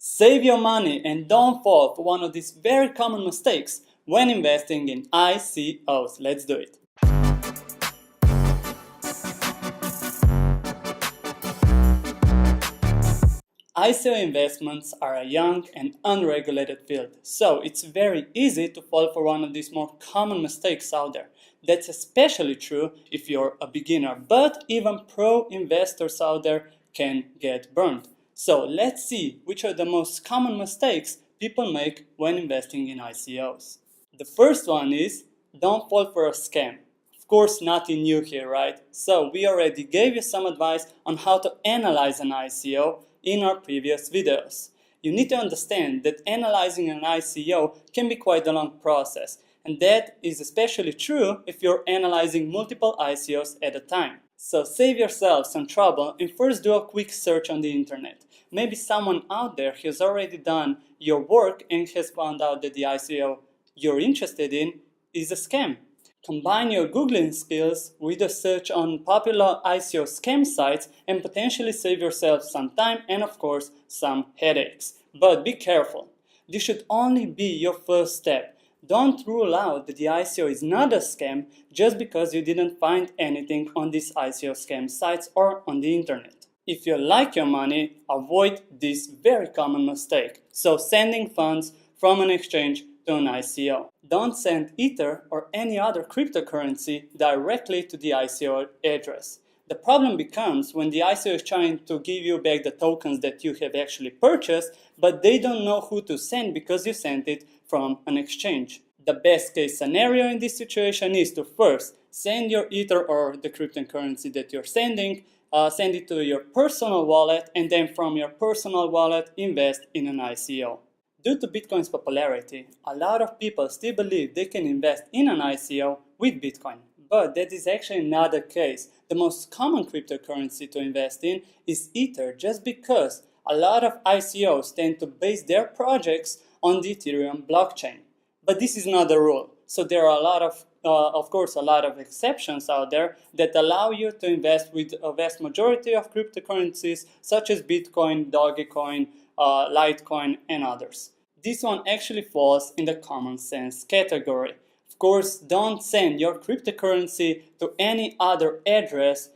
Save your money and don't fall for one of these very common mistakes when investing in ICOs. Let's do it. ICO investments are a young and unregulated field, so it's very easy to fall for one of these more common mistakes out there. That's especially true if you're a beginner, but even pro investors out there can get burned. So let's see which are the most common mistakes people make when investing in ICOs. The first one is, don't fall for a scam. Of course, nothing new here, right? So we already gave you some advice on how to analyze an ICO in our previous videos. You need to understand that analyzing an ICO can be quite a long process, and that is especially true if you're analyzing multiple ICOs at a time. So save yourself some trouble and first do a quick search on the internet. Maybe someone out there has already done your work and has found out that the ICO you're interested in is a scam. Combine your Googling skills with a search on popular ICO scam sites and potentially save yourself some time and of course some headaches. But be careful. This should only be your first step. Don't rule out that the ICO is not a scam just because you didn't find anything on these ICO scam sites or on the internet. If you like your money, avoid this very common mistake. So sending funds from an exchange to an ICO. Don't send Ether or any other cryptocurrency directly to the ICO address. The problem becomes when the ICO is trying to give you back the tokens that you have actually purchased, but they don't know who to send because you sent it from an exchange. The best case scenario in this situation is to first send your Ether or the cryptocurrency that you're sending, send it to your personal wallet, and then from your personal wallet invest in an ICO. Due to Bitcoin's popularity, a lot of people still believe they can invest in an ICO with Bitcoin. But that is actually not the case. The most common cryptocurrency to invest in is Ether, just because a lot of ICOs tend to base their projects on the Ethereum blockchain. But this is not the rule. So there are a lot of exceptions out there that allow you to invest with a vast majority of cryptocurrencies such as Bitcoin, Dogecoin, Litecoin, and others. This one actually falls in the common sense category. Of course, don't send your cryptocurrency to any other address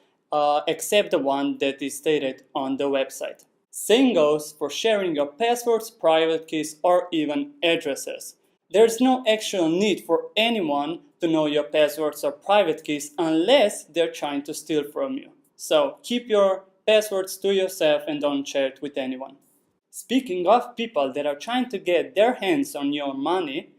except the one that is stated on the website. Same goes for sharing your passwords, private keys, or even addresses. There's no actual need for anyone to know your passwords or private keys unless they're trying to steal from you. So keep your passwords to yourself and don't share it with anyone. Speaking of people that are trying to get their hands on your money,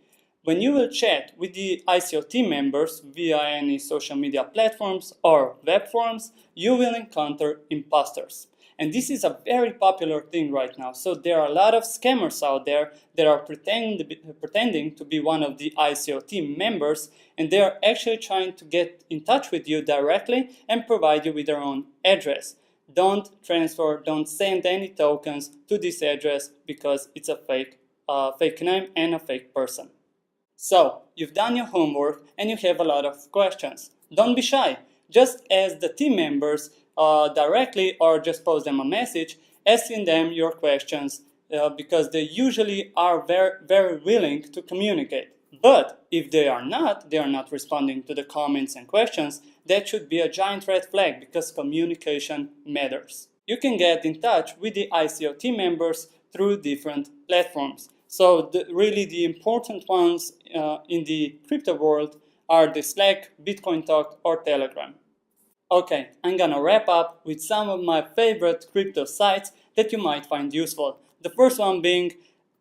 when you will chat with the ICO team members via any social media platforms or web forums, you will encounter impostors. And this is a very popular thing right now. So there are a lot of scammers out there that are pretending to be one of the ICO team members, and they are actually trying to get in touch with you directly and provide you with their own address. Don't transfer, don't send any tokens to this address because it's a fake name and a fake person. So, you've done your homework and you have a lot of questions. Don't be shy. Just ask the team members directly or just post them a message asking them your questions because they usually are very, very willing to communicate. But if they are not responding to the comments and questions, that should be a giant red flag because communication matters. You can get in touch with the ICO team members through different platforms. So really the important ones in the crypto world are the Slack, Bitcoin Talk, or Telegram. Okay, I'm gonna wrap up with some of my favorite crypto sites that you might find useful. The first one being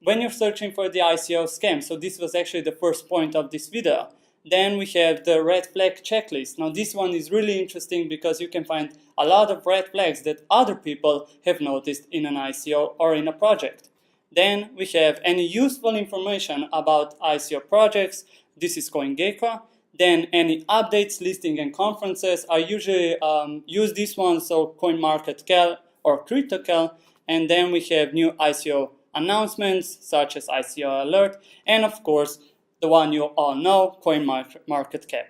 when you're searching for the ICO scam. So this was actually the first point of this video. Then we have the red flag checklist. Now this one is really interesting because you can find a lot of red flags that other people have noticed in an ICO or in a project. Then we have any useful information about ICO projects. This is CoinGecko. Then any updates, listing, and conferences. I usually use this one, so CoinMarketCal or CryptoCal. And then we have new ICO announcements such as ICO Alert. And of course, the one you all know, CoinMarketCap.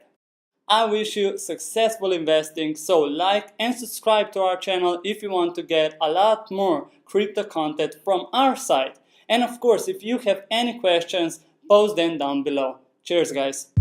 I wish you successful investing, so like and subscribe to our channel if you want to get a lot more crypto content from our side. And of course, if you have any questions, post them down below. Cheers, guys!